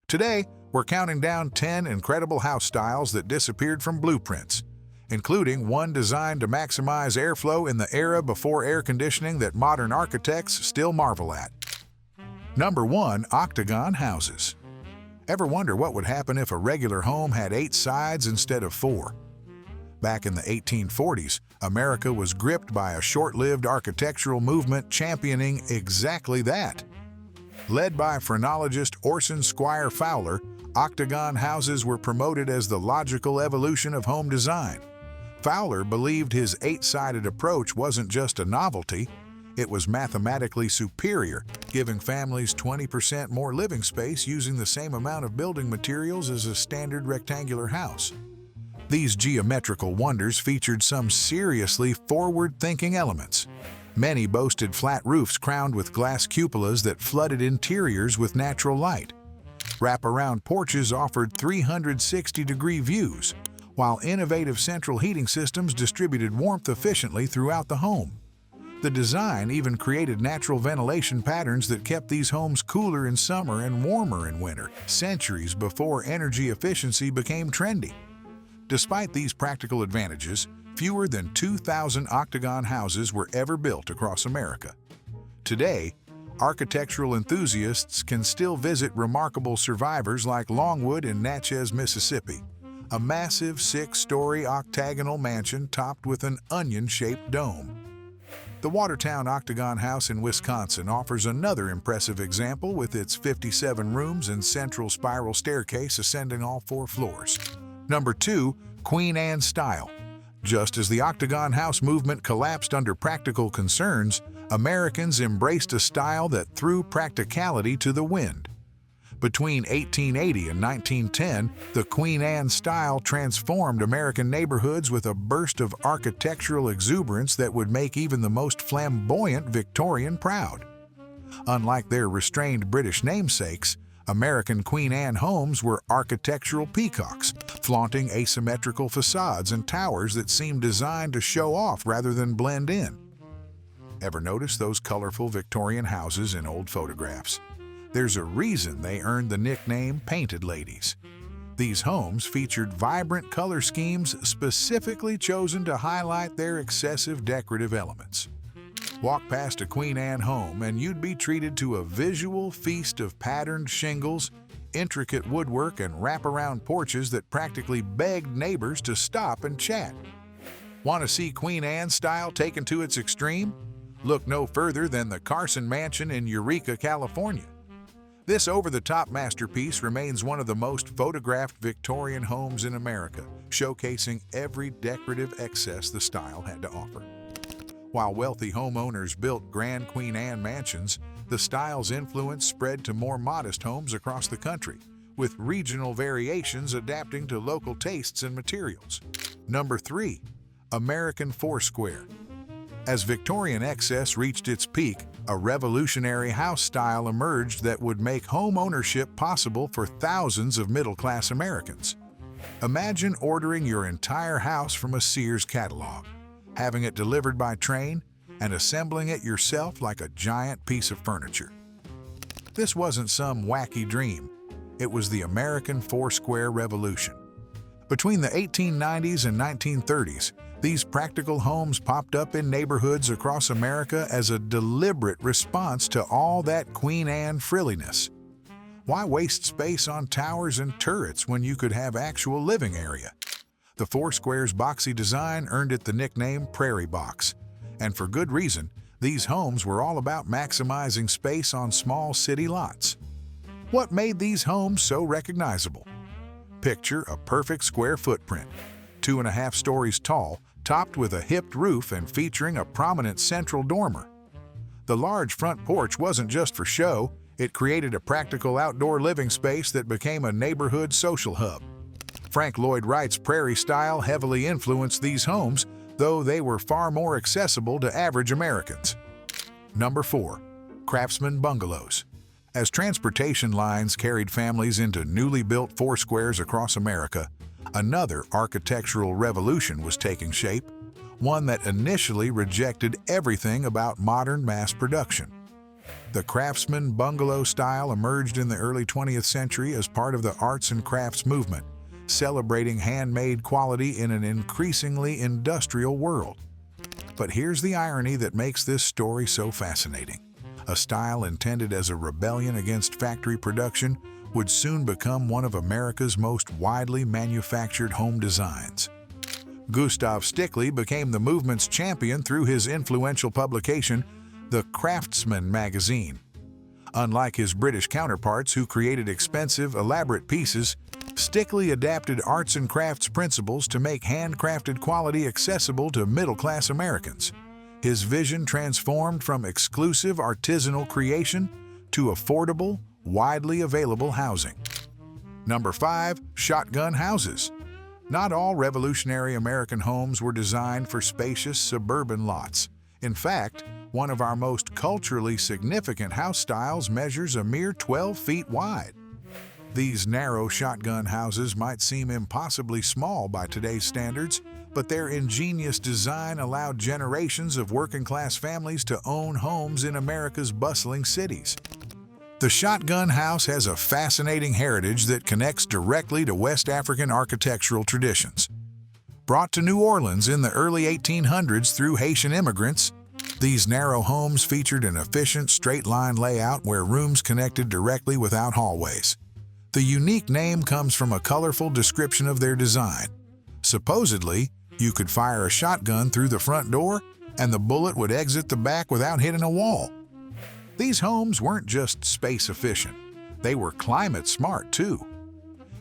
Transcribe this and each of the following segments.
Today, we're counting down 10 incredible house styles that disappeared from blueprints, including one designed to maximize airflow in the era before air conditioning that modern architects still marvel at. Number 1. Octagon houses. Ever wonder what would happen if a regular home had 8 sides instead of 4? Back in the 1840s, America was gripped by a short-lived architectural movement championing exactly that. Led by phrenologist Orson Squire Fowler, octagon houses were promoted as the logical evolution of home design. Fowler believed his 8-sided approach wasn't just a novelty, it was mathematically superior, giving families 20% more living space using the same amount of building materials as a standard rectangular house. These geometrical wonders featured some seriously forward-thinking elements. Many boasted flat roofs crowned with glass cupolas that flooded interiors with natural light. Wraparound porches offered 360-degree views, while innovative central heating systems distributed warmth efficiently throughout the home. The design even created natural ventilation patterns that kept these homes cooler in summer and warmer in winter, centuries before energy efficiency became trendy. Despite these practical advantages, fewer than 2,000 octagon houses were ever built across America. Today, architectural enthusiasts can still visit remarkable survivors like Longwood in Natchez, Mississippi, a massive 6-story octagonal mansion topped with an onion-shaped dome. The Watertown Octagon House in Wisconsin offers another impressive example with its 57 rooms and central spiral staircase ascending all 4 floors. Number 2. Queen Anne style. Just as the octagon house movement collapsed under practical concerns, Americans embraced a style that threw practicality to the wind. Between 1880 and 1910, the Queen Anne style transformed American neighborhoods with a burst of architectural exuberance that would make even the most flamboyant Victorian proud. Unlike their restrained British namesakes, American Queen Anne homes were architectural peacocks, flaunting asymmetrical facades and towers that seemed designed to show off rather than blend in. Ever notice those colorful Victorian houses in old photographs? There's a reason they earned the nickname Painted Ladies. These homes featured vibrant color schemes specifically chosen to highlight their excessive decorative elements. Walk past a Queen Anne home and you'd be treated to a visual feast of patterned shingles, intricate woodwork, and wraparound porches that practically begged neighbors to stop and chat. Want to see Queen Anne style taken to its extreme? Look no further than the Carson Mansion in Eureka, California. This over-the-top masterpiece remains one of the most photographed Victorian homes in America, showcasing every decorative excess the style had to offer. While wealthy homeowners built grand Queen Anne mansions, the style's influence spread to more modest homes across the country, with regional variations adapting to local tastes and materials. Number 3. American foursquare. As Victorian excess reached its peak, a revolutionary house style emerged that would make home ownership possible for thousands of middle-class Americans. Imagine ordering your entire house from a Sears catalog, having it delivered by train, and assembling it yourself like a giant piece of furniture. This wasn't some wacky dream. It was the American foursquare revolution. Between the 1890s and 1930s, these practical homes popped up in neighborhoods across America as a deliberate response to all that Queen Anne frilliness. Why waste space on towers and turrets when you could have actual living area? The foursquare's boxy design earned it the nickname Prairie Box, and for good reason. These homes were all about maximizing space on small city lots. What made these homes so recognizable? Picture a perfect square footprint, 2.5 stories tall, topped with a hipped roof and featuring a prominent central dormer. The large front porch wasn't just for show, it created a practical outdoor living space that became a neighborhood social hub. Frank Lloyd Wright's prairie style heavily influenced these homes, though they were far more accessible to average Americans. Number 4. Craftsman bungalows. As transportation lines carried families into newly built foursquares across America, another architectural revolution was taking shape, one that initially rejected everything about modern mass production. The Craftsman bungalow style emerged in the early 20th century as part of the arts and crafts movement, celebrating handmade quality in an increasingly industrial world. But here's the irony that makes this story so fascinating. A style intended as a rebellion against factory production would soon become one of America's most widely manufactured home designs. Gustav Stickley became the movement's champion through his influential publication, the Craftsman magazine. Unlike his British counterparts who created expensive, elaborate pieces, Stickley adapted arts and crafts principles to make handcrafted quality accessible to middle-class Americans. His vision transformed from exclusive artisanal creation to affordable, widely available housing. Number 5. Shotgun houses. Not all revolutionary American homes were designed for spacious suburban lots. In fact, one of our most culturally significant house styles measures a mere 12 feet wide. These narrow shotgun houses might seem impossibly small by today's standards, but their ingenious design allowed generations of working-class families to own homes in America's bustling cities. The shotgun house has a fascinating heritage that connects directly to West African architectural traditions. Brought to New Orleans in the early 1800s through Haitian immigrants, these narrow homes featured an efficient straight-line layout where rooms connected directly without hallways. The unique name comes from a colorful description of their design. Supposedly, you could fire a shotgun through the front door and the bullet would exit the back without hitting a wall. These homes weren't just space efficient, they were climate smart too.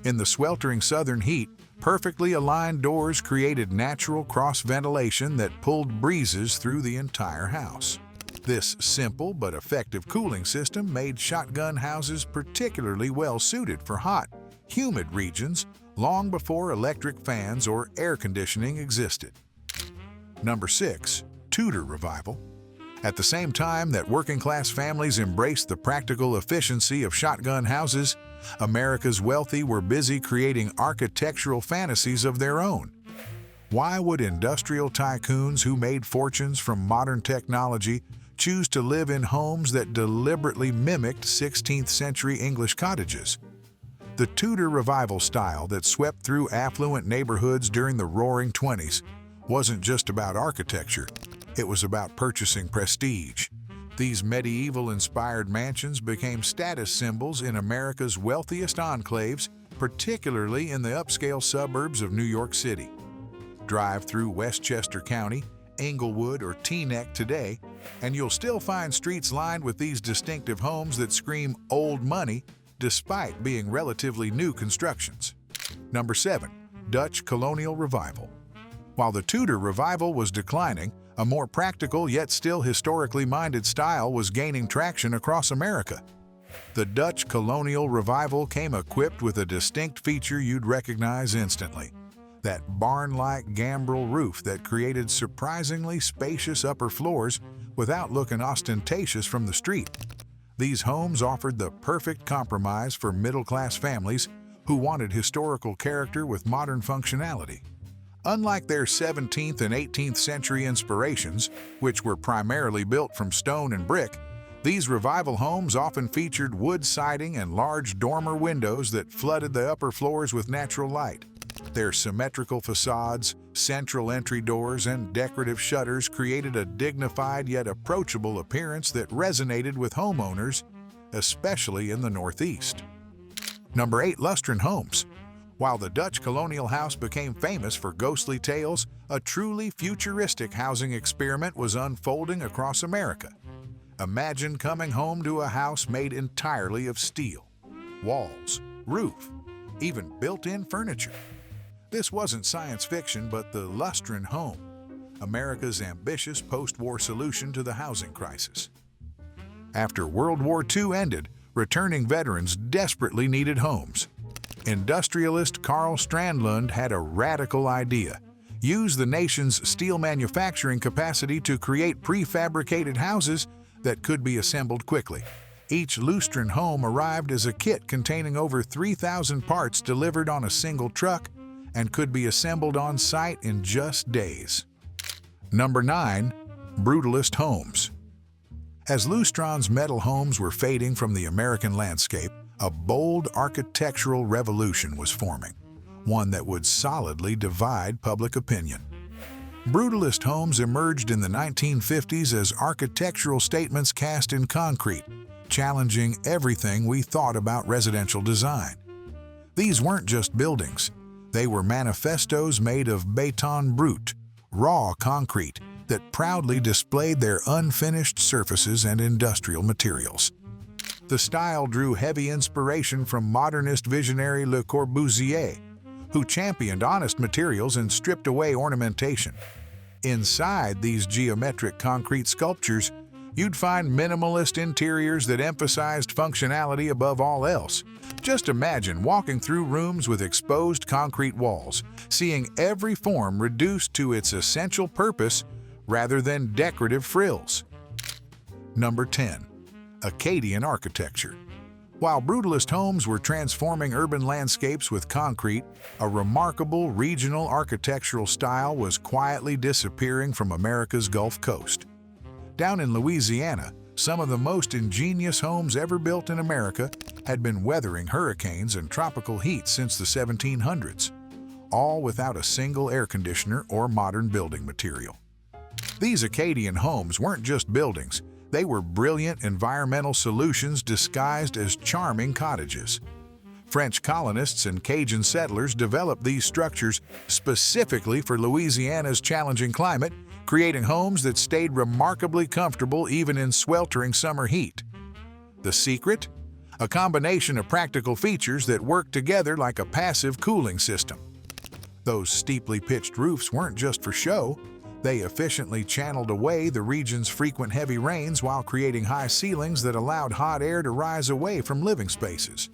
In the sweltering southern heat, perfectly aligned doors created natural cross-ventilation that pulled breezes through the entire house. This simple but effective cooling system made shotgun houses particularly well suited for hot, humid regions long before electric fans or air conditioning existed. Number 6. Tudor revival. At the same time that working-class families embraced the practical efficiency of shotgun houses, America's wealthy were busy creating architectural fantasies of their own. Why would industrial tycoons who made fortunes from modern technology choose to live in homes that deliberately mimicked 16th-century English cottages? The Tudor revival style that swept through affluent neighborhoods during the Roaring '20s wasn't just about architecture, it was about purchasing prestige. These medieval-inspired mansions became status symbols in America's wealthiest enclaves, particularly in the upscale suburbs of New York City. Drive through Westchester County, Englewood, or Teaneck today, and you'll still find streets lined with these distinctive homes that scream old money despite being relatively new constructions. Number 7. Dutch colonial revival. While the Tudor revival was declining, a more practical yet still historically minded style was gaining traction across America. The Dutch colonial revival came equipped with a distinct feature you'd recognize instantly: that barn-like gambrel roof that created surprisingly spacious upper floors without looking ostentatious from the street. These homes offered the perfect compromise for middle-class families who wanted historical character with modern functionality. Unlike their 17th and 18th century inspirations, which were primarily built from stone and brick, these revival homes often featured wood siding and large dormer windows that flooded the upper floors with natural light. Their symmetrical facades, central entry doors, and decorative shutters created a dignified yet approachable appearance that resonated with homeowners, especially in the Northeast. Number 8. Lustron homes. While the Dutch colonial house became famous for ghostly tales, a truly futuristic housing experiment was unfolding across America. Imagine coming home to a house made entirely of steel, walls, roof, even built-in furniture. This wasn't science fiction, but the Lustron home, America's ambitious post-war solution to the housing crisis. After World War II ended, returning veterans desperately needed homes. Industrialist Carl Strandlund had a radical idea: use the nation's steel manufacturing capacity to create prefabricated houses that could be assembled quickly. Each Lustron home arrived as a kit containing over 3,000 parts delivered on a single truck and could be assembled on site in just days. Number 9. Brutalist homes. As Lustron's metal homes were fading from the American landscape, a bold architectural revolution was forming, one that would solidly divide public opinion. Brutalist homes emerged in the 1950s as architectural statements cast in concrete, challenging everything we thought about residential design. These weren't just buildings. They were manifestos made of béton brut, raw concrete, that proudly displayed their unfinished surfaces and industrial materials. The style drew heavy inspiration from modernist visionary Le Corbusier, who championed honest materials and stripped away ornamentation. Inside these geometric concrete sculptures, you'd find minimalist interiors that emphasized functionality above all else. Just imagine walking through rooms with exposed concrete walls, seeing every form reduced to its essential purpose rather than decorative frills. Number 10. Acadian architecture. While Brutalist homes were transforming urban landscapes with concrete, a remarkable regional architectural style was quietly disappearing from America's Gulf Coast. Down in Louisiana, some of the most ingenious homes ever built in America had been weathering hurricanes and tropical heat since the 1700s, all without a single air conditioner or modern building material. These Acadian homes weren't just buildings, they were brilliant environmental solutions disguised as charming cottages. French colonists and Cajun settlers developed these structures specifically for Louisiana's challenging climate, creating homes that stayed remarkably comfortable even in sweltering summer heat. The secret? A combination of practical features that worked together like a passive cooling system. Those steeply pitched roofs weren't just for show. They efficiently channeled away the region's frequent heavy rains while creating high ceilings that allowed hot air to rise away from living spaces.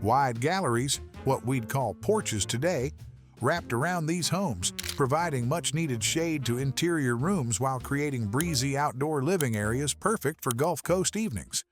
Wide galleries, what we'd call porches today, wrapped around these homes, providing much-needed shade to interior rooms while creating breezy outdoor living areas perfect for Gulf Coast evenings.